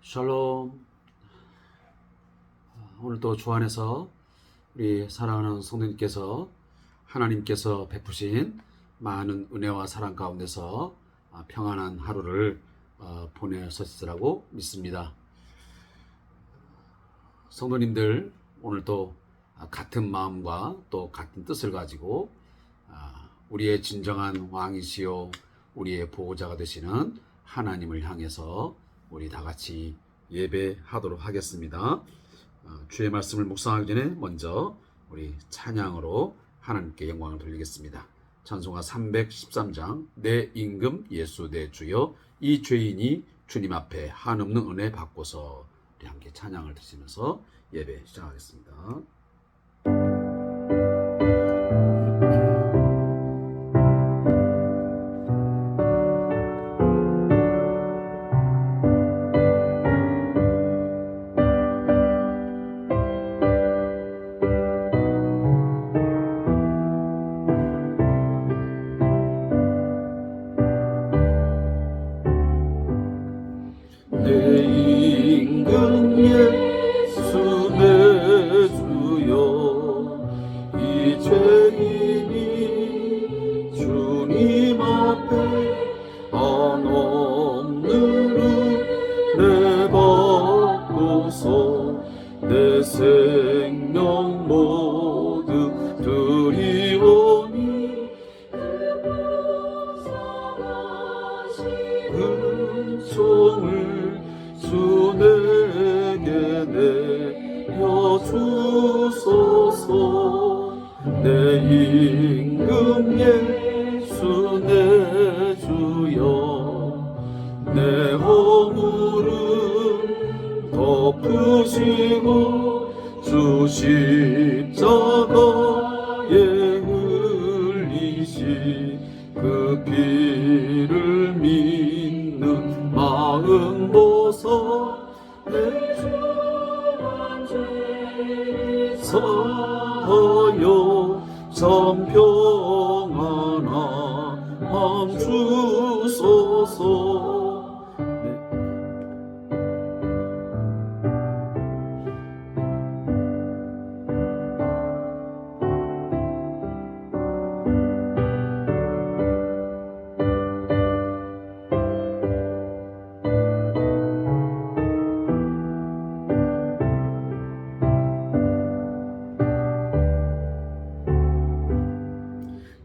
샬롬. 오늘도 주 안에서 우리 사랑하는 성도님께서 하나님께서 베푸신 많은 은혜와 사랑 가운데서 평안한 하루를 보내셨으리라고 믿습니다. 성도님들, 오늘도 같은 마음과 또 같은 뜻을 가지고 우리의 진정한 왕이시요 우리의 보호자가 되시는 하나님을 향해서 우리 다 같이 예배하도록 하겠습니다. 주의 말씀을 묵상하기 전에 먼저 우리 찬양으로 하나님께 영광을 돌리겠습니다. 찬송가 313장 내 임금 예수 내 주여 이 죄인이 주님 앞에 한없는 은혜 받고서 우리 함께 찬양을 드리면서 예배 시작하겠습니다. 내 임금 예수 내 주여 이 죄인이 주님 앞에 한없는 은혜 받고서 내 생명 모두 드리오니 은총을 주 내게 내려주소서. 내 임금 예수 내 주여 내 허물은 덮으시고 주 십자가에 흘리신 그 피를 믿는 마음 보소. 내 주만 죄 사하여 참 평안한 마음 주소서.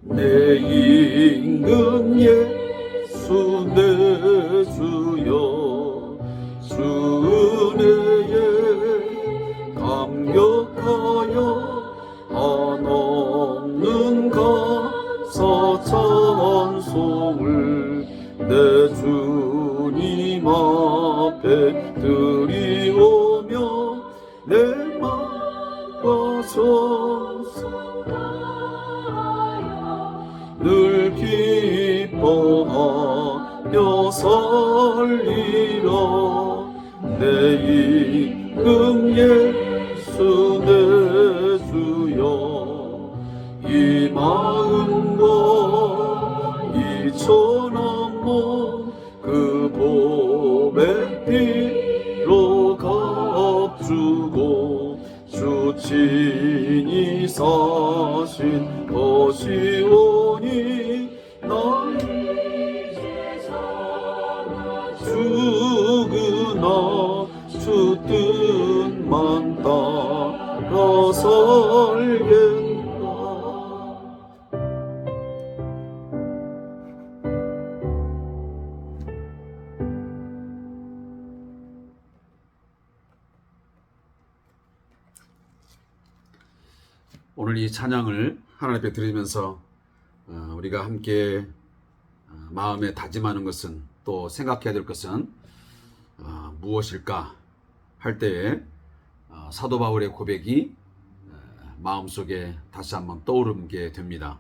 내 임금 예수 내 주여 주 은혜에 감격하여 한없는 감사 찬송을 내 주님 앞에 드리오며 내 맘과 늘 기뻐하며 살리라. 내 임금 예수 내 주여 이 마음과 이 천한 몸 그 보배 피로 값주고 주 친히 사신 것이오니 나 이제 살아 죽으나 주 뜻만 따라 살겠다. 오늘 이 찬양을 하나님 앞에 드리면서 우리가 함께 마음에 다짐하는 것은 또 생각해야 될 것은 무엇일까 할 때에 사도 바울의 고백이 마음속에 다시 한번 떠오르게 됩니다.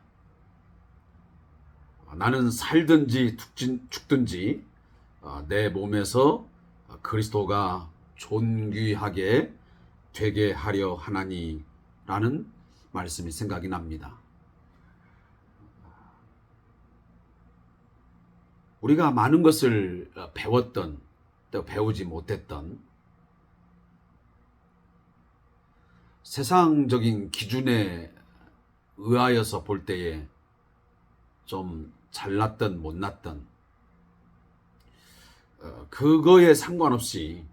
나는 살든지 죽든지 내 몸에서 그리스도가 존귀하게 되게 하려 하나니라는 말씀이 생각이 납니다. 우리가 많은 것을 배웠던 또 배우지 못했던 세상적인 기준에 의하여서 볼 때에 좀 잘났던 못났던 그거에 상관없이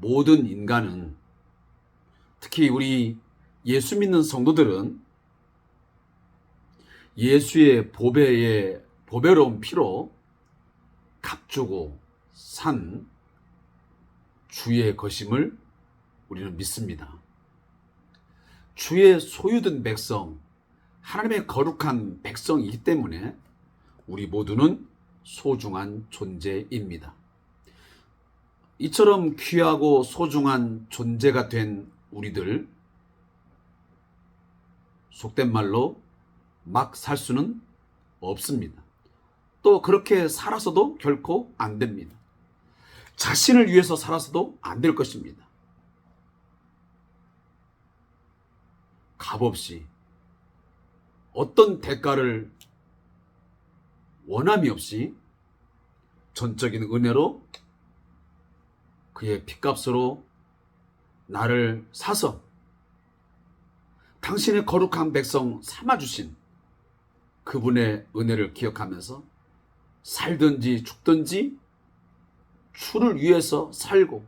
모든 인간은, 특히 우리 예수 믿는 성도들은 예수의 보배로운 피로 값주고 산 주의 것임을 우리는 믿습니다. 주의 소유된 백성, 하나님의 거룩한 백성이기 때문에 우리 모두는 소중한 존재입니다. 이처럼 귀하고 소중한 존재가 된 우리들, 속된 말로 막 살 수는 없습니다. 또 그렇게 살아서도 결코 안 됩니다. 자신을 위해서 살아서도 안 될 것입니다. 값없이 어떤 대가를 원함이 없이 전적인 은혜로 그의 핏값으로 나를 사서 당신의 거룩한 백성 삼아주신 그분의 은혜를 기억하면서 살든지 죽든지 주를 위해서 살고,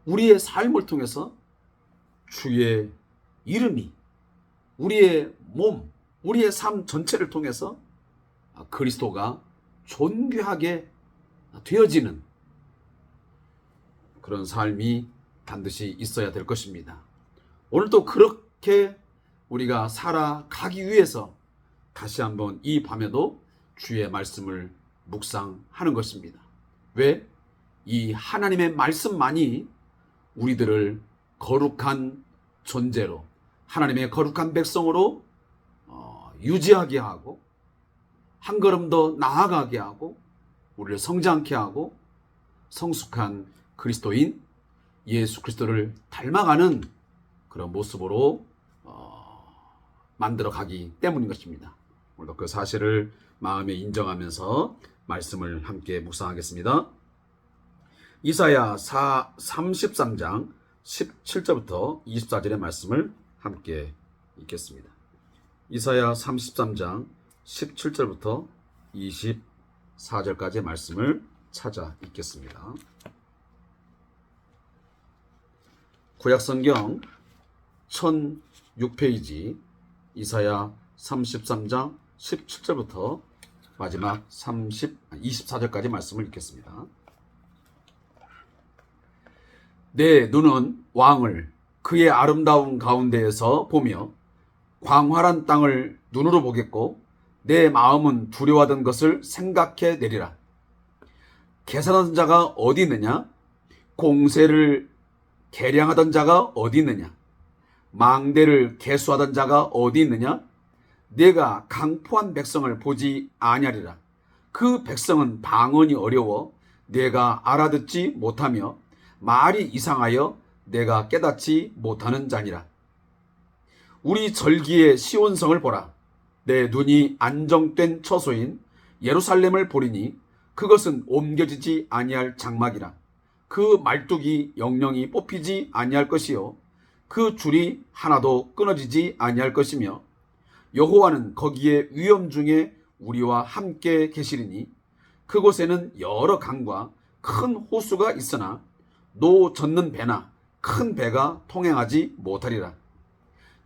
우리의 삶을 통해서 주의 이름이 우리의 몸, 우리의 삶 전체를 통해서 그리스도가 존귀하게 되어지는 그런 삶이 반드시 있어야 될 것입니다. 오늘도 그렇게 우리가 살아가기 위해서 다시 한번 이 밤에도 주의 말씀을 묵상하는 것입니다. 왜? 이 하나님의 말씀만이 우리들을 거룩한 존재로, 하나님의 거룩한 백성으로 유지하게 하고, 한 걸음 더 나아가게 하고, 우리를 성장케 하고, 성숙한 그리스도인 예수 그리스도를 닮아가는 그런 모습으로 만들어가기 때문인 것입니다. 오늘도 그 사실을 마음에 인정하면서 말씀을 함께 묵상하겠습니다. 이사야 33장 17절부터 24절의 말씀을 함께 읽겠습니다. 이사야 33장 17절부터 24절까지의 말씀을 찾아 읽겠습니다. 구약성경 1006페이지 이사야 33장 17절부터 마지막 24절까지 말씀을 읽겠습니다. 내 눈은 왕을 그의 아름다운 가운데에서 보며 광활한 땅을 눈으로 보겠고, 내 마음은 두려워하던 것을 생각해 내리라. 계산하던 자가 어디 있느냐? 공세를 계량하던 자가 어디 있느냐? 망대를 계수하던 자가 어디 있느냐? 내가 강포한 백성을 보지 아니하리라. 그 백성은 방언이 어려워 내가 알아듣지 못하며 말이 이상하여 내가 깨닫지 못하는 자니라. 우리 절기의 시온성을 보라. 내 눈이 안정된 처소인 예루살렘을 보리니 그것은 옮겨지지 아니할 장막이라. 그 말뚝이 영영이 뽑히지 아니할 것이요 그 줄이 하나도 끊어지지 아니할 것이며, 여호와는 거기에 위엄 중에 우리와 함께 계시리니 그곳에는 여러 강과 큰 호수가 있으나 노 젓는 배나 큰 배가 통행하지 못하리라.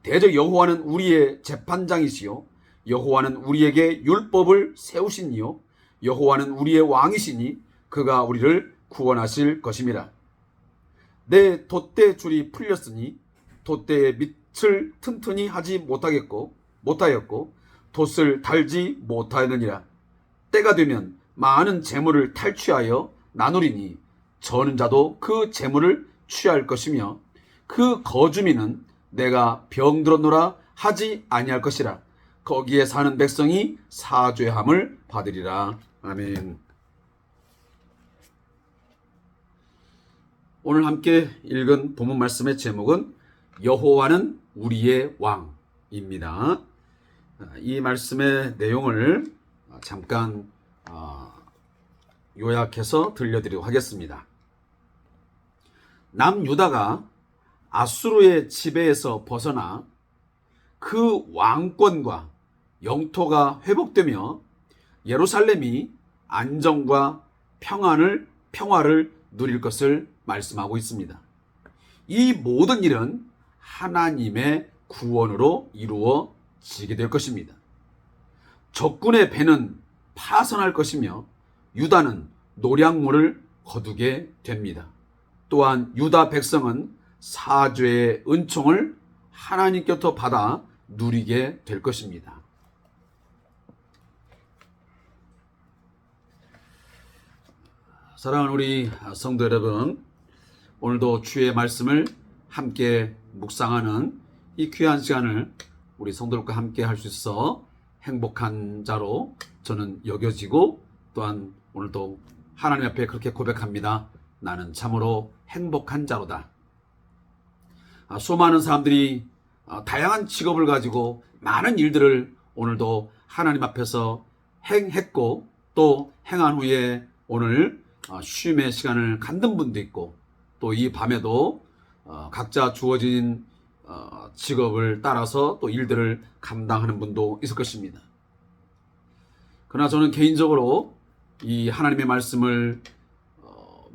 대저 여호와는 우리의 재판장이시요 여호와는 우리에게 율법을 세우시니요 여호와는 우리의 왕이시니 그가 우리를 구원하실 것임이라. 내 돛대 줄이 풀렸으니 돛대의 밑을 튼튼히 하지 못하였고 돛을 달지 못하였느니라. 때가 되면 많은 재물을 탈취하여 나누리니 저는 자도 그 재물을 취할 것이며, 그 거주민은 내가 병들었노라 하지 아니할 것이라. 거기에 사는 백성이 사죄함을 받으리라. 아멘. 오늘 함께 읽은 본문 말씀의 제목은 여호와는 우리의 왕입니다. 이 말씀의 내용을 잠깐 요약해서 들려드리도록 하겠습니다. 남유다가 아수르의 지배에서 벗어나 그 왕권과 영토가 회복되며 예루살렘이 안정과 평화를 누릴 것을 말씀하고 있습니다. 이 모든 일은 하나님의 구원으로 이루어지게 될 것입니다. 적군의 배는 파선할 것이며 유다는 노량물을 거두게 됩니다. 또한 유다 백성은 사죄의 은총을 하나님께로부터 받아 누리게 될 것입니다. 사랑하는 우리 성도 여러분, 오늘도 주의 말씀을 함께 묵상하는 이 귀한 시간을 우리 성도들과 함께 할 수 있어 행복한 자로 저는 여겨지고, 또한 오늘도 하나님 앞에 그렇게 고백합니다. 나는 참으로 행복한 자로다. 수많은 사람들이 다양한 직업을 가지고 많은 일들을 오늘도 하나님 앞에서 행했고, 또 행한 후에 오늘 쉼의 시간을 갖는 분도 있고, 또 이 밤에도 각자 주어진 직업을 따라서 또 일들을 감당하는 분도 있을 것입니다. 그러나 저는 개인적으로 이 하나님의 말씀을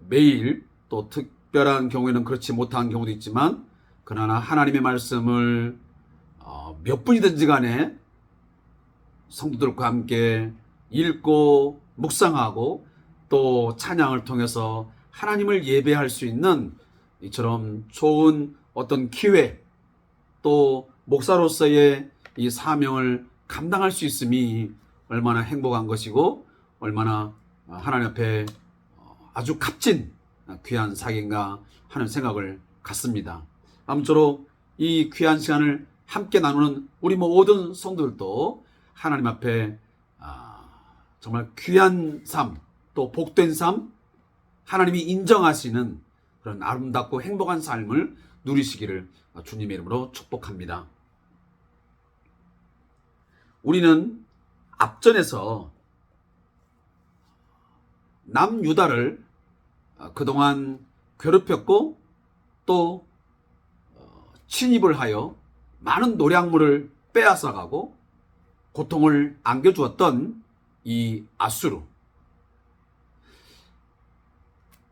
매일, 또 특별한 경우에는 그렇지 못한 경우도 있지만, 그러나 하나님의 말씀을 몇 분이든지 간에 성도들과 함께 읽고 묵상하고 또 찬양을 통해서 하나님을 예배할 수 있는 이처럼 좋은 어떤 기회, 또 목사로서의 이 사명을 감당할 수 있음이 얼마나 행복한 것이고 얼마나 하나님 앞에 아주 값진 귀한 사기인가 하는 생각을 갖습니다. 아무쪼록 이 귀한 시간을 함께 나누는 우리 모든 성도들도 하나님 앞에 정말 귀한 삶, 또 복된 삶, 하나님이 인정하시는 그런 아름답고 행복한 삶을 누리시기를 주님의 이름으로 축복합니다. 우리는 앞전에서 남유다를 그동안 괴롭혔고 또 침입을 하여 많은 노량물을 빼앗아가고 고통을 안겨주었던 이 아수르,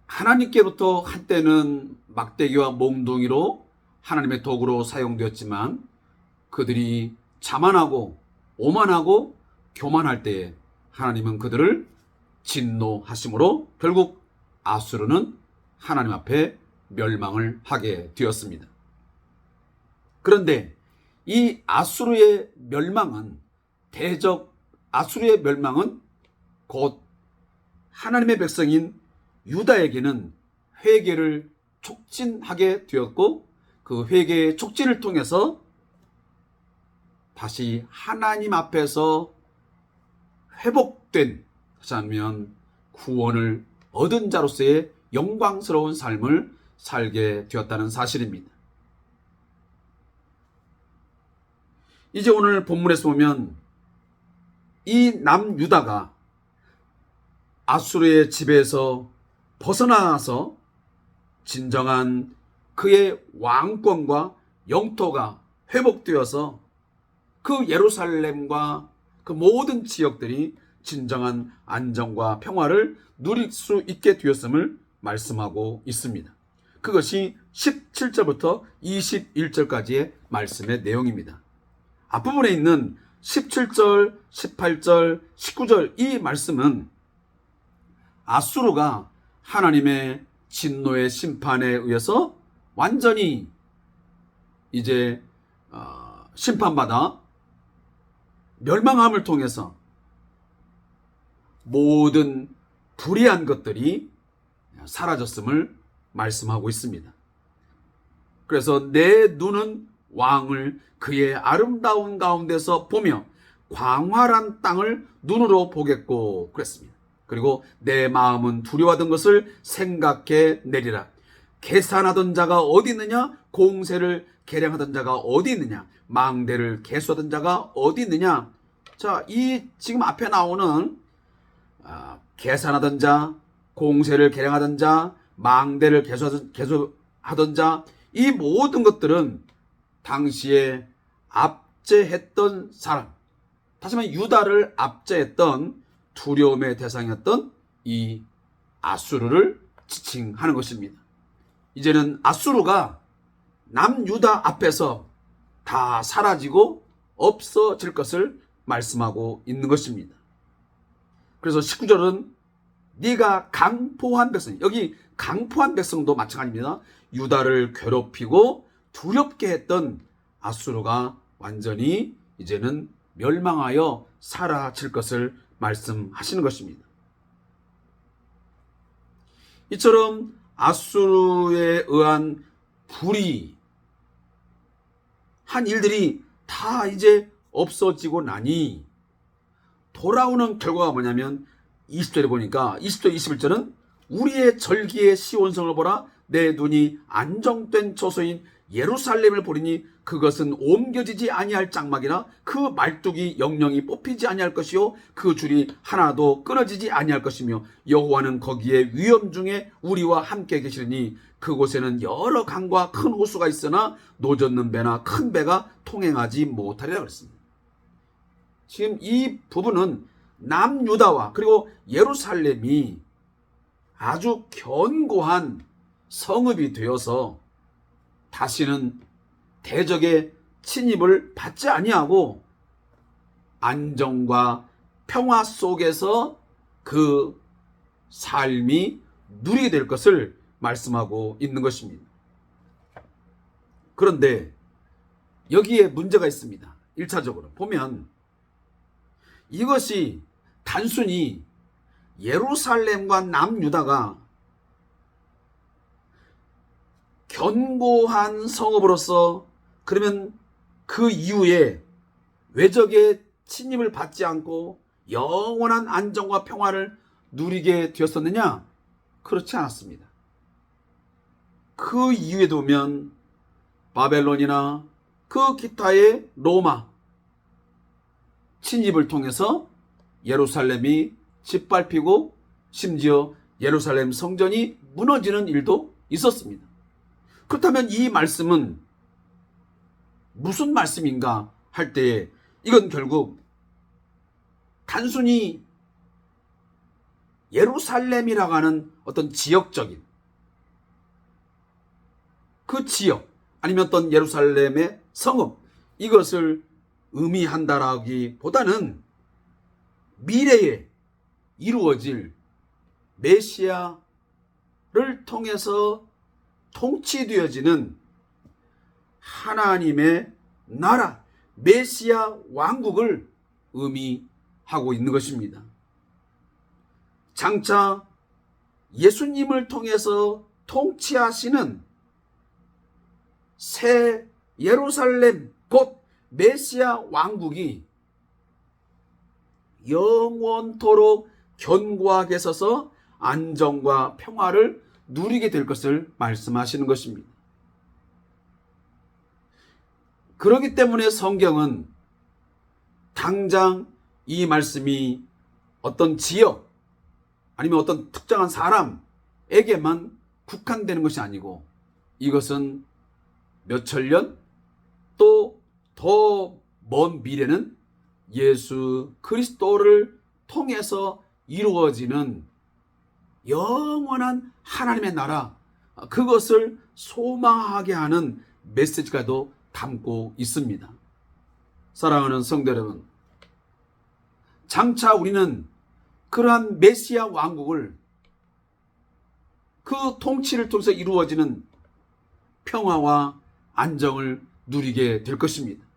하나님께로부터 한때는 막대기와 몽둥이로 하나님의 도구로 사용되었지만 그들이 자만하고 오만하고 교만할 때에 하나님은 그들을 진노하심으로 결국 아수르는 하나님 앞에 멸망을 하게 되었습니다. 그런데 이 아수르의 멸망은 곧 하나님의 백성인 유다에게는 회개를 촉진하게 되었고, 그 회개의 촉진을 통해서 다시 하나님 앞에서 회복된, 다시 하면 구원을 얻은 자로서의 영광스러운 삶을 살게 되었다는 사실입니다. 이제 오늘 본문에서 보면 이 남유다가 아수르의 지배에서 벗어나서 진정한 그의 왕권과 영토가 회복되어서 그 예루살렘과 그 모든 지역들이 진정한 안정과 평화를 누릴 수 있게 되었음을 말씀하고 있습니다. 그것이 17절부터 21절까지의 말씀의 내용입니다. 앞부분에 있는 17절, 18절, 19절 이 말씀은 아수르가 하나님의 진노의 심판에 의해서 완전히 이제 심판받아 멸망함을 통해서 모든 불의한 것들이 사라졌음을 말씀하고 있습니다. 그래서 내 눈은 왕을 그의 아름다운 가운데서 보며 광활한 땅을 눈으로 보겠고 그랬습니다. 그리고 내 마음은 두려워하던 것을 생각해 내리라. 계산하던 자가 어디 있느냐? 공세를 계량하던 자가 어디 있느냐? 망대를 계수하던 자가 어디 있느냐? 자, 이 지금 앞에 나오는 계산하던 자, 공세를 계량하던 자, 망대를 개수하던 자, 이 모든 것들은 당시에 압제했던 사람, 다시 말해 유다를 압제했던 두려움의 대상이었던 이 아수르를 지칭하는 것입니다. 이제는 아수르가 남유다 앞에서 다 사라지고 없어질 것을 말씀하고 있는 것입니다. 그래서 19절은 네가 강포한 백성, 여기 강포한 백성도 마찬가지입니다. 유다를 괴롭히고 두렵게 했던 아수르가 완전히 이제는 멸망하여 사라질 것을 말씀하시는 것입니다. 이처럼 아수르에 의한 불의한 일들이 다 이제 없어지고 나니 돌아오는 결과가 뭐냐면 20절에 보니까 20절 21절은 우리의 절기의 시온성을 보라, 내 눈이 안정된 처소인 예루살렘을 보리니 그것은 옮겨지지 아니할 장막이나 그 말뚝이 영영이 뽑히지 아니할 것이요 그 줄이 하나도 끊어지지 아니할 것이며 여호와는 거기에 위험 중에 우리와 함께 계시리니 그곳에는 여러 강과 큰 호수가 있으나 노젓는 배나 큰 배가 통행하지 못하리라 그랬습니다. 지금 이 부분은 남유다와 그리고 예루살렘이 아주 견고한 성읍이 되어서 다시는 대적의 침입을 받지 아니하고 안정과 평화 속에서 그 삶이 누리게 될 것을 말씀하고 있는 것입니다. 그런데 여기에 문제가 있습니다. 1차적으로 보면 이것이 단순히 예루살렘과 남유다가 견고한 성읍으로서 그러면 그 이후에 외적의 침입을 받지 않고 영원한 안정과 평화를 누리게 되었었느냐? 그렇지 않았습니다. 그 이후에도 보면 바벨론이나 그 기타의 로마 침입을 통해서 예루살렘이 짓밟히고 심지어 예루살렘 성전이 무너지는 일도 있었습니다. 그렇다면 이 말씀은 무슨 말씀인가 할 때에 이건 결국 단순히 예루살렘이라고 하는 어떤 지역적인 그 지역 아니면 어떤 예루살렘의 성읍 이것을 의미한다라기보다는 미래에 이루어질 메시아를 통해서 통치되어지는 하나님의 나라, 메시아 왕국을 의미하고 있는 것입니다. 장차 예수님을 통해서 통치하시는 새 예루살렘 곧 메시아 왕국이 영원토록 견고하게 서서 안정과 평화를 누리게 될 것을 말씀하시는 것입니다. 그렇기 때문에 성경은 당장 이 말씀이 어떤 지역 아니면 어떤 특정한 사람에게만 국한되는 것이 아니고 이것은 몇천 년 또 더 먼 미래는 예수 그리스도를 통해서 이루어지는 영원한 하나님의 나라 그것을 소망하게 하는 메시지가도 담고 있습니다. 사랑하는 성도 여러분, 장차 우리는 그러한 메시아 왕국을 그 통치를 통해서 이루어지는 평화와 안정을 누리게 될 것입니다.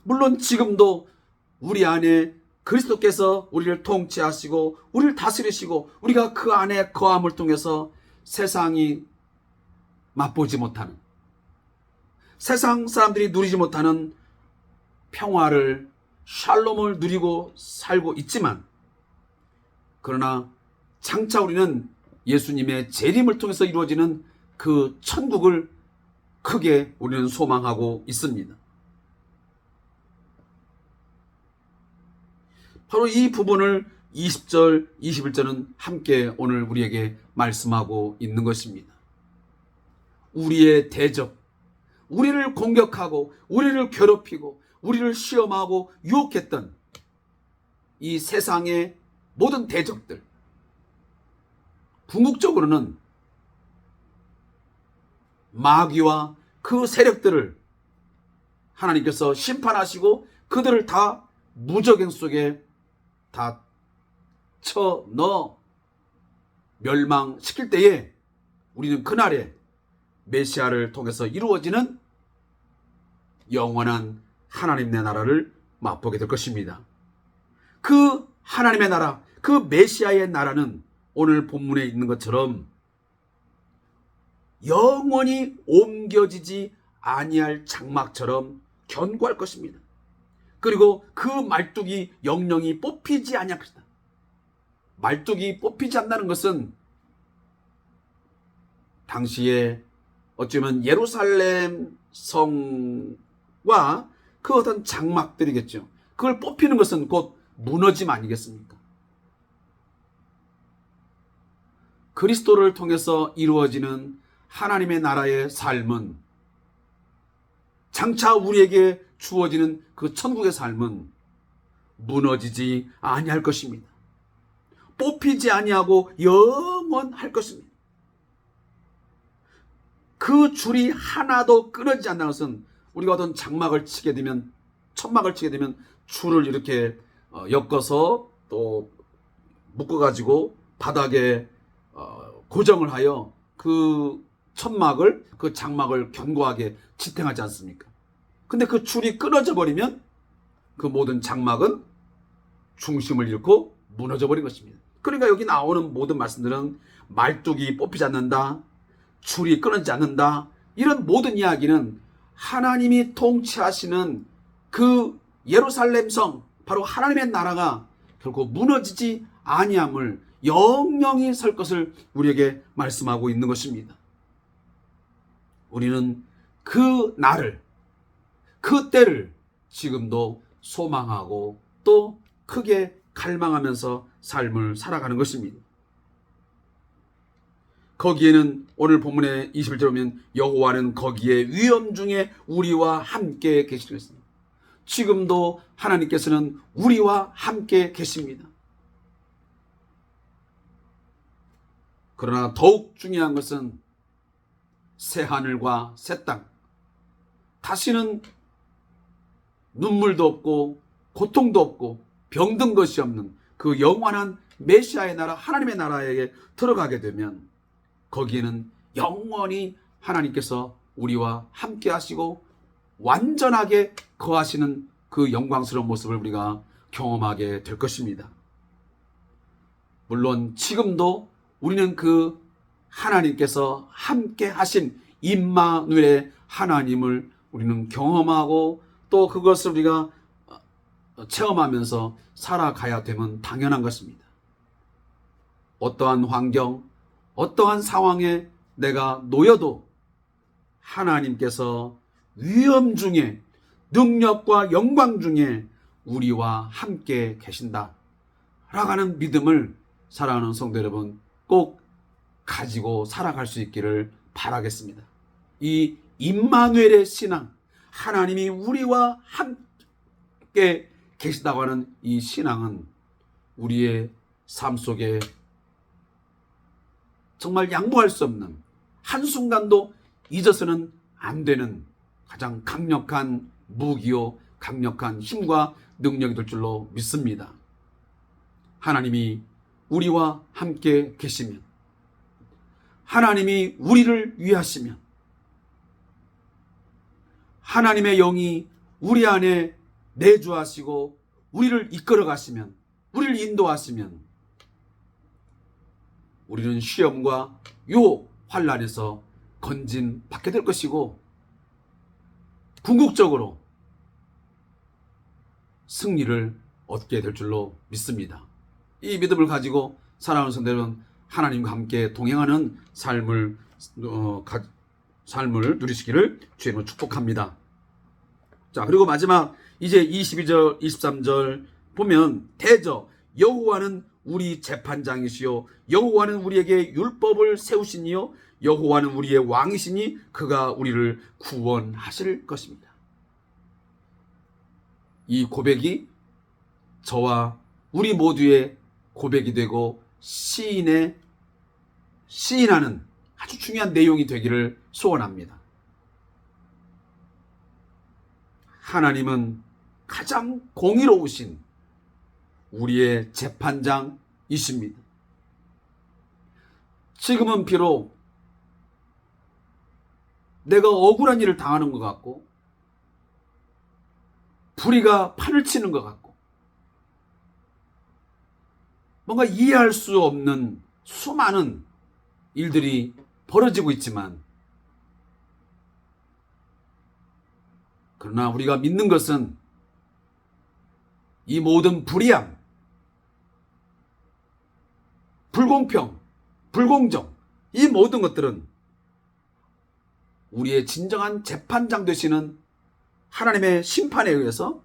물론 지금도 우리 안에 그리스도께서 우리를 통치하시고 우리를 다스리시고 우리가 그 안에 거함을 통해서 세상이 맛보지 못하는 세상 사람들이 누리지 못하는 평화를 샬롬을 누리고 살고 있지만 그러나 장차 우리는 예수님의 재림을 통해서 이루어지는 그 천국을 크게 우리는 소망하고 있습니다. 바로 이 부분을 20절, 21절은 함께 오늘 우리에게 말씀하고 있는 것입니다. 우리의 대적, 우리를 공격하고 우리를 괴롭히고 우리를 시험하고 유혹했던 이 세상의 모든 대적들, 궁극적으로는 마귀와 그 세력들을 하나님께서 심판하시고 그들을 다 무적행 속에 다 쳐넣어 멸망시킬 때에 우리는 그날에 메시아를 통해서 이루어지는 영원한 하나님의 나라를 맛보게 될 것입니다. 그 하나님의 나라, 그 메시아의 나라는 오늘 본문에 있는 것처럼 영원히 옮겨지지 아니할 장막처럼 견고할 것입니다. 그리고 그 말뚝이 영영이 뽑히지 아니할 것이다. 말뚝이 뽑히지 않는다는 것은 당시에 어쩌면 예루살렘 성과 그 어떤 장막들이겠죠. 그걸 뽑히는 것은 곧 무너짐 아니겠습니까? 그리스도를 통해서 이루어지는 하나님의 나라의 삶은, 장차 우리에게 주어지는 그 천국의 삶은 무너지지 아니할 것입니다. 뽑히지 아니하고 영원할 것입니다. 그 줄이 하나도 끊어지지 않는 것은 우리가 어떤 장막을 치게 되면, 천막을 치게 되면 줄을 이렇게 엮어서 또 묶어가지고 바닥에 고정을 하여 그 천막을, 그 장막을 견고하게 지탱하지 않습니까? 근데 그 줄이 끊어져 버리면 그 모든 장막은 중심을 잃고 무너져 버린 것입니다. 그러니까 여기 나오는 모든 말씀들은 말뚝이 뽑히지 않는다, 줄이 끊어지지 않는다, 이런 모든 이야기는 하나님이 통치하시는 그 예루살렘 성, 바로 하나님의 나라가 결코 무너지지 아니함을, 영영이 설 것을 우리에게 말씀하고 있는 것입니다. 우리는 그 날을, 그 때를 지금도 소망하고 또 크게 갈망하면서 삶을 살아가는 것입니다. 거기에는 오늘 본문의 21절 보면 여호와는 거기에 위엄 중에 우리와 함께 계시겠습니다. 지금도 하나님께서는 우리와 함께 계십니다. 그러나 더욱 중요한 것은 새 하늘과 새 땅, 다시는 눈물도 없고 고통도 없고 병든 것이 없는 그 영원한 메시아의 나라, 하나님의 나라에 들어가게 되면 거기에는 영원히 하나님께서 우리와 함께 하시고 완전하게 거하시는 그 영광스러운 모습을 우리가 경험하게 될 것입니다. 물론 지금도 우리는 그 하나님께서 함께 하신 임마누엘의 하나님을 우리는 경험하고 또 그것을 우리가 체험하면서 살아가야 되면 당연한 것입니다. 어떠한 환경, 어떠한 상황에 내가 놓여도 하나님께서 위엄 중에, 능력과 영광 중에 우리와 함께 계신다 라고 하는 믿음을 사랑하는 성도 여러분 꼭 가지고 살아갈 수 있기를 바라겠습니다. 이 임마누엘의 신앙, 하나님이 우리와 함께 계시다고 하는 이 신앙은 우리의 삶 속에 정말 양보할 수 없는, 한순간도 잊어서는 안 되는 가장 강력한 무기요, 강력한 힘과 능력이 될 줄로 믿습니다. 하나님이 우리와 함께 계시면, 하나님이 우리를 위하시면, 하나님의 영이 우리 안에 내주하시고 우리를 이끌어 가시면, 우리를 인도하시면 우리는 시험과 유혹, 환난에서 건진 받게 될 것이고 궁극적으로 승리를 얻게 될 줄로 믿습니다. 이 믿음을 가지고 사랑하는 성도들은 하나님과 함께 동행하는 삶을 누리시기를 주님으로 축복합니다. 자, 그리고 마지막 이제 22절, 23절 보면 대저 여호와는 우리 재판장이시요 여호와는 우리에게 율법을 세우시니요 여호와는 우리의 왕이시니 그가 우리를 구원하실 것입니다. 이 고백이 저와 우리 모두의 고백이 되고 시인하는 아주 중요한 내용이 되기를 소원합니다. 하나님은 가장 공의로우신 우리의 재판장이십니다. 지금은 비록 내가 억울한 일을 당하는 것 같고 불의가 판을 치는 것 같고 뭔가 이해할 수 없는 수많은 일들이 벌어지고 있지만 그러나 우리가 믿는 것은 이 모든 불의함, 불공평, 불공정 이 모든 것들은 우리의 진정한 재판장 되시는 하나님의 심판에 의해서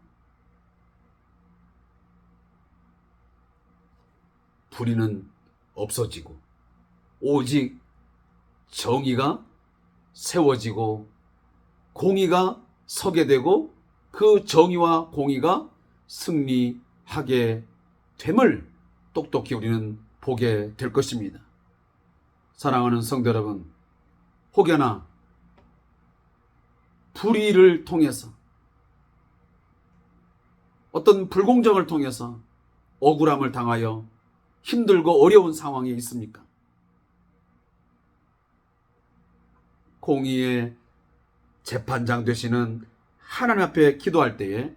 불의는 없어지고 오직 정의가 세워지고 공의가 서게 되고 그 정의와 공의가 승리하게 됨을 똑똑히 우리는 보게 될 것입니다. 사랑하는 성도 여러분, 혹여나 불의를 통해서 어떤 불공정을 통해서 억울함을 당하여 힘들고 어려운 상황에 있습니까? 공의의 재판장 되시는 하나님 앞에 기도할 때에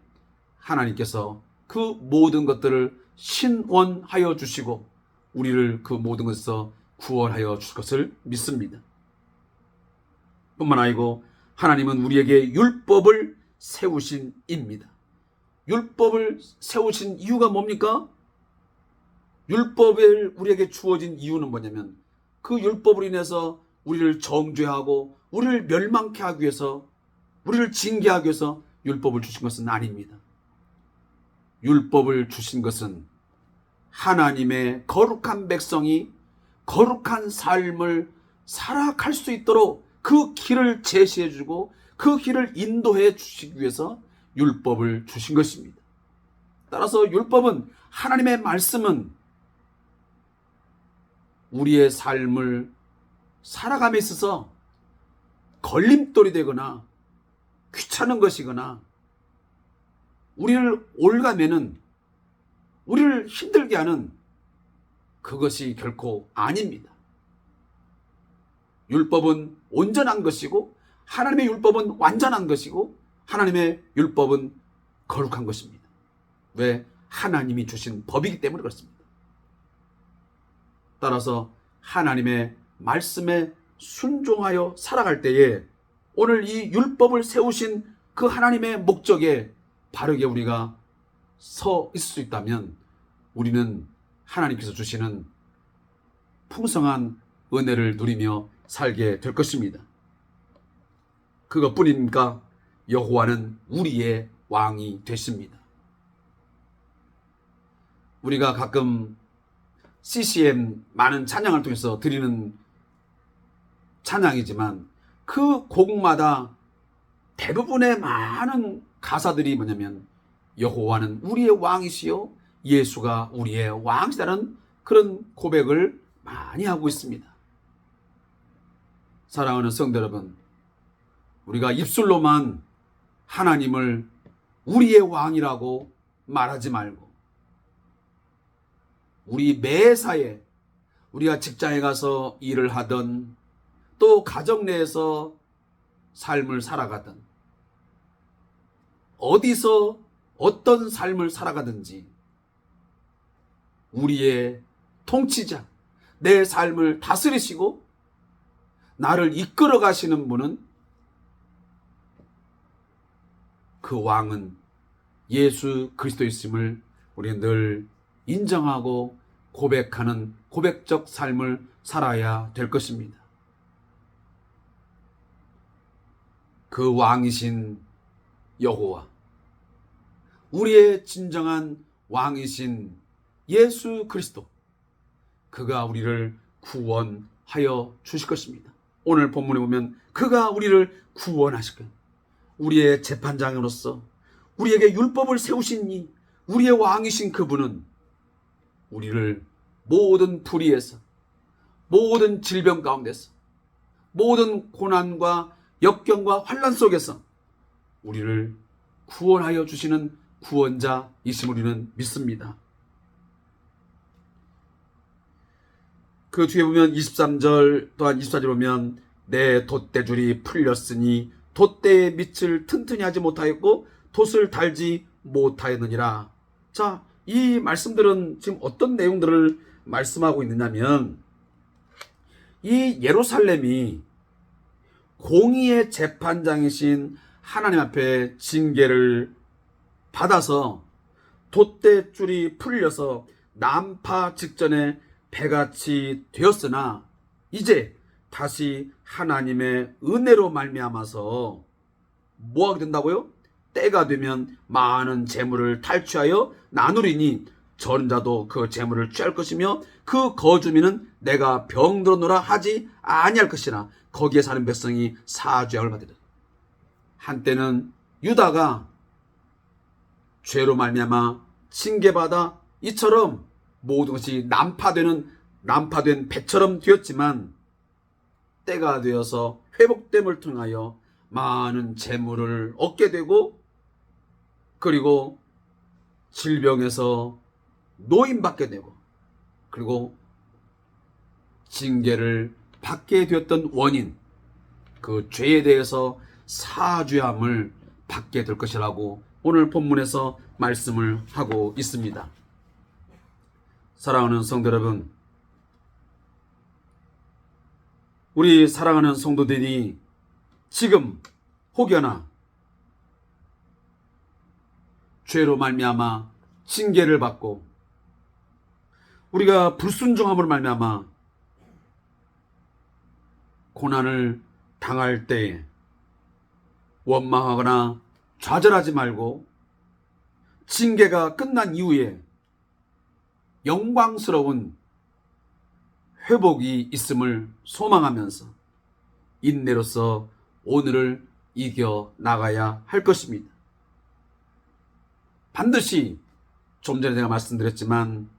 하나님께서 그 모든 것들을 신원하여 주시고 우리를 그 모든 것에서 구원하여 줄 것을 믿습니다. 뿐만 아니고 하나님은 우리에게 율법을 세우신 입니다. 율법을 세우신 이유가 뭡니까? 율법을 우리에게 주어진 이유는 뭐냐면 그 율법으로 인해서 우리를 정죄하고 우리를 멸망케 하기 위해서 우리를 징계하기 위해서 율법을 주신 것은 아닙니다. 율법을 주신 것은 하나님의 거룩한 백성이 거룩한 삶을 살아갈 수 있도록 그 길을 제시해 주고 그 길을 인도해 주시기 위해서 율법을 주신 것입니다. 따라서 율법은 하나님의 말씀은 우리의 삶을 살아감에 있어서 걸림돌이 되거나 귀찮은 것이거나 우리를 올가매는 우리를 힘들게 하는 그것이 결코 아닙니다. 율법은 온전한 것이고 하나님의 율법은 완전한 것이고 하나님의 율법은 거룩한 것입니다. 왜? 하나님이 주신 법이기 때문에 그렇습니다. 따라서 하나님의 말씀에 순종하여 살아갈 때에 오늘 이 율법을 세우신 그 하나님의 목적에 바르게 우리가 서 있을 수 있다면 우리는 하나님께서 주시는 풍성한 은혜를 누리며 살게 될 것입니다. 그것뿐입니까? 여호와는 우리의 왕이 되십니다. 우리가 가끔 CCM 많은 찬양을 통해서 드리는 찬양이지만 그 곡마다 대부분의 많은 가사들이 뭐냐면 여호와는 우리의 왕이시요 예수가 우리의 왕이시다는 그런 고백을 많이 하고 있습니다. 사랑하는 성도 여러분, 우리가 입술로만 하나님을 우리의 왕이라고 말하지 말고 우리 매사에 우리가 직장에 가서 일을 하든 또 가정 내에서 삶을 살아가든 어디서 어떤 삶을 살아가든지 우리의 통치자, 내 삶을 다스리시고 나를 이끌어 가시는 분은 그 왕은 예수 그리스도이심을 우리는 늘 인정하고 고백하는 고백적 삶을 살아야 될 것입니다. 그 왕이신 여호와, 우리의 진정한 왕이신 예수 그리스도, 그가 우리를 구원하여 주실 것입니다. 오늘 본문에 보면 그가 우리를 구원하실 거예요. 우리의 재판장으로서 우리에게 율법을 세우신 이 우리의 왕이신 그분은 우리를 모든 불의에서, 모든 질병 가운데서, 모든 고난과 역경과 환난 속에서 우리를 구원하여 주시는 구원자이심을 우리는 믿습니다. 그 뒤에 보면 23절 또한 24절 보면 내 돛대줄이 풀렸으니 돛대의 밑을 튼튼히 하지 못하였고 돛을 달지 못하였느니라. 자, 이 말씀들은 지금 어떤 내용들을 말씀하고 있느냐면, 이 예루살렘이 공의의 재판장이신 하나님 앞에 징계를 받아서 돛대줄이 풀려서 난파 직전에 배같이 되었으나 이제 다시 하나님의 은혜로 말미암아서 뭐하게 된다고요? 때가 되면 많은 재물을 탈취하여 나누리니 전자도 그 재물을 취할 것이며 그 거주민은 내가 병들었노라 하지 아니할 것이나 거기에 사는 백성이 사죄함을 받으리라. 한때는 유다가 죄로 말미암아 징계받아 이처럼 모든 것이 난파된 배처럼 되었지만 때가 되어서 회복됨을 통하여 많은 재물을 얻게 되고 그리고 질병에서 노임받게 되고 그리고 징계를 받게 되었던 원인, 그 죄에 대해서 사죄함을 받게 될 것이라고 오늘 본문에서 말씀을 하고 있습니다. 사랑하는 성도 여러분, 우리 사랑하는 성도들이 지금 혹여나 죄로 말미암아 징계를 받고 우리가 불순종함으로 말미암아 고난을 당할 때에 원망하거나 좌절하지 말고 징계가 끝난 이후에 영광스러운 회복이 있음을 소망하면서 인내로서 오늘을 이겨 나가야 할 것입니다. 반드시 좀 전에 내가 말씀드렸지만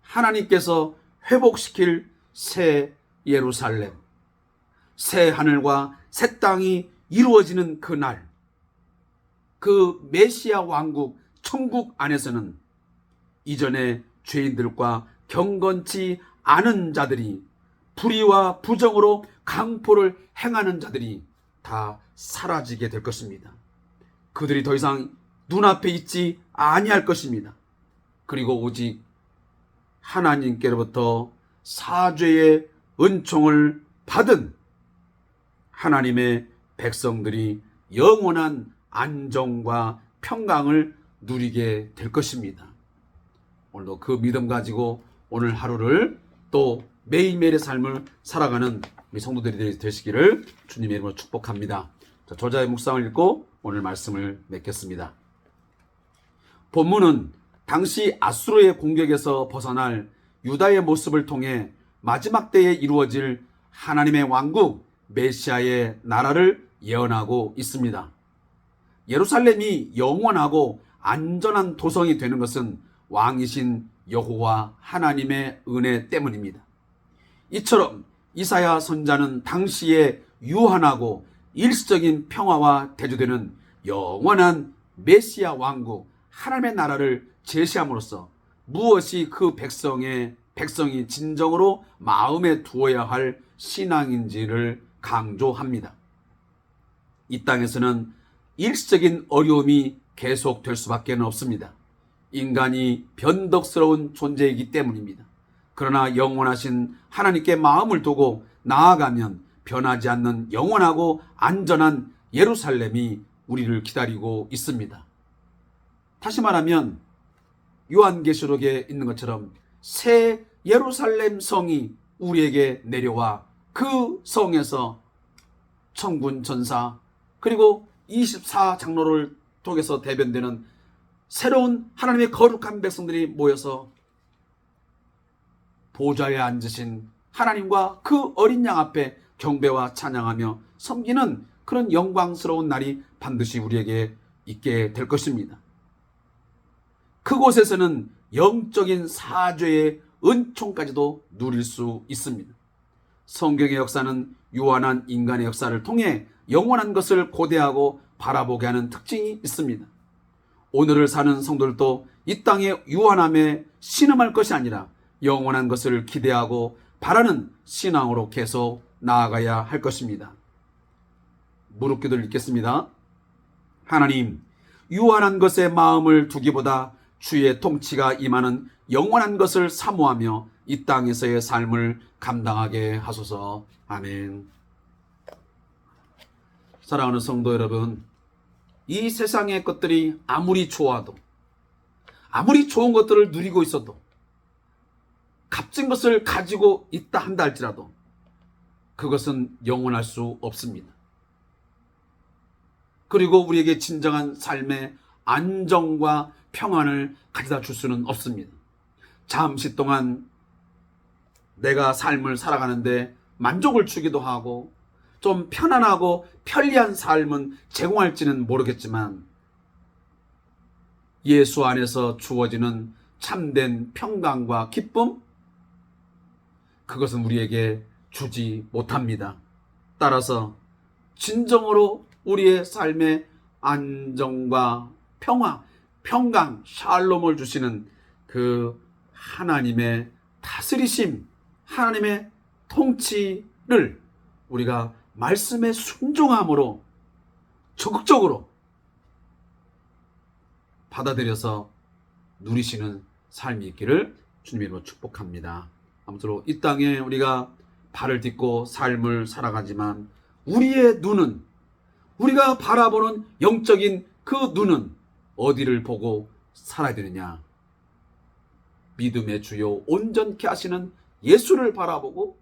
하나님께서 회복시킬 새 예루살렘, 새 하늘과 새 땅이 이루어지는 그날, 그 메시아 왕국 천국 안에서는 이전에 죄인들과 경건치 않은 자들이, 불의와 부정으로 강포를 행하는 자들이 다 사라지게 될 것입니다. 그들이 더 이상 눈앞에 있지 아니할 것입니다. 그리고 오직 하나님께로부터 사죄의 은총을 받은 하나님의 백성들이 영원한 안정과 평강을 누리게 될 것입니다. 오늘도 그 믿음 가지고 오늘 하루를 또 매일매일의 삶을 살아가는 우리 성도들이 되시기를 주님의 이름으로 축복합니다. 자, 저자의 묵상을 읽고 오늘 말씀을 맺겠습니다. 본문은 당시 아수르의 공격에서 벗어날 유다의 모습을 통해 마지막 때에 이루어질 하나님의 왕국 메시아의 나라를 예언하고 있습니다. 예루살렘이 영원하고 안전한 도성이 되는 것은 왕이신 여호와 하나님의 은혜 때문입니다. 이처럼 이사야 선자는 당시에 유한하고 일시적인 평화와 대조되는 영원한 메시아 왕국 하나님의 나라를 제시함으로써 무엇이 그 백성이 진정으로 마음에 두어야 할 신앙인지를 강조합니다. 이 땅에서는 일시적인 어려움이 계속될 수밖에 없습니다. 인간이 변덕스러운 존재이기 때문입니다. 그러나 영원하신 하나님께 마음을 두고 나아가면 변하지 않는 영원하고 안전한 예루살렘이 우리를 기다리고 있습니다. 다시 말하면 요한계시록에 있는 것처럼 새 예루살렘 성이 우리에게 내려와 그 성에서 천군 천사 그리고 24장로를 통해서 대변되는 새로운 하나님의 거룩한 백성들이 모여서 보좌에 앉으신 하나님과 그 어린 양 앞에 경배와 찬양하며 섬기는 그런 영광스러운 날이 반드시 우리에게 있게 될 것입니다. 그곳에서는 영적인 사죄의 은총까지도 누릴 수 있습니다. 성경의 역사는 유한한 인간의 역사를 통해 영원한 것을 고대하고 바라보게 하는 특징이 있습니다. 오늘을 사는 성도들도 이 땅의 유한함에 신음할 것이 아니라 영원한 것을 기대하고 바라는 신앙으로 계속 나아가야 할 것입니다. 무릎 기도를 읽겠습니다. 하나님, 유한한 것에 마음을 두기보다 주의 통치가 임하는 영원한 것을 사모하며 이 땅에서의 삶을 감당하게 하소서. 아멘. 사랑하는 성도 여러분, 이 세상의 것들이 아무리 좋아도, 아무리 좋은 것들을 누리고 있어도, 값진 것을 가지고 있다 한다 할지라도 그것은 영원할 수 없습니다. 그리고 우리에게 진정한 삶의 안정과 평안을 가져다 줄 수는 없습니다. 잠시 동안 내가 삶을 살아가는데 만족을 주기도 하고 좀 편안하고 편리한 삶은 제공할지는 모르겠지만 예수 안에서 주어지는 참된 평강과 기쁨, 그것은 우리에게 주지 못합니다. 따라서 진정으로 우리의 삶의 안정과 평화, 평강, 샬롬을 주시는 그 하나님의 다스리심, 하나님의 통치를 우리가 말씀의 순종함으로 적극적으로 받아들여서 누리시는 삶이 있기를 주님으로 축복합니다. 아무쪼록 이 땅에 우리가 발을 딛고 삶을 살아가지만 우리의 눈은, 우리가 바라보는 영적인 그 눈은 어디를 보고 살아야 되느냐? 믿음의 주요 온전케 하시는 예수를 바라보고,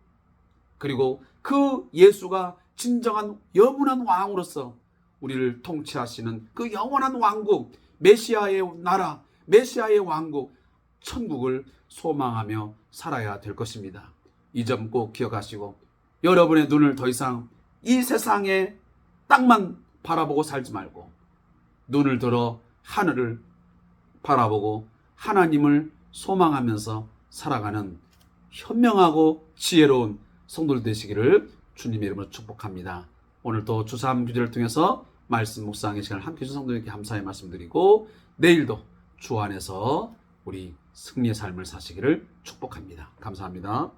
그리고 그 예수가 진정한 영원한 왕으로서 우리를 통치하시는 그 영원한 왕국, 메시아의 나라, 메시아의 왕국, 천국을 소망하며 살아야 될 것입니다. 이 점 꼭 기억하시고 여러분의 눈을 더 이상 이 세상의 땅만 바라보고 살지 말고 눈을 들어 하늘을 바라보고 하나님을 소망하면서 살아가는 현명하고 지혜로운 성도들 되시기를 주님의 이름으로 축복합니다. 오늘도 주삼 규제를 통해서 말씀 묵상의 시간을 함께 해주신 성도님께 감사의 말씀드리고 내일도 주 안에서 우리 승리의 삶을 사시기를 축복합니다. 감사합니다.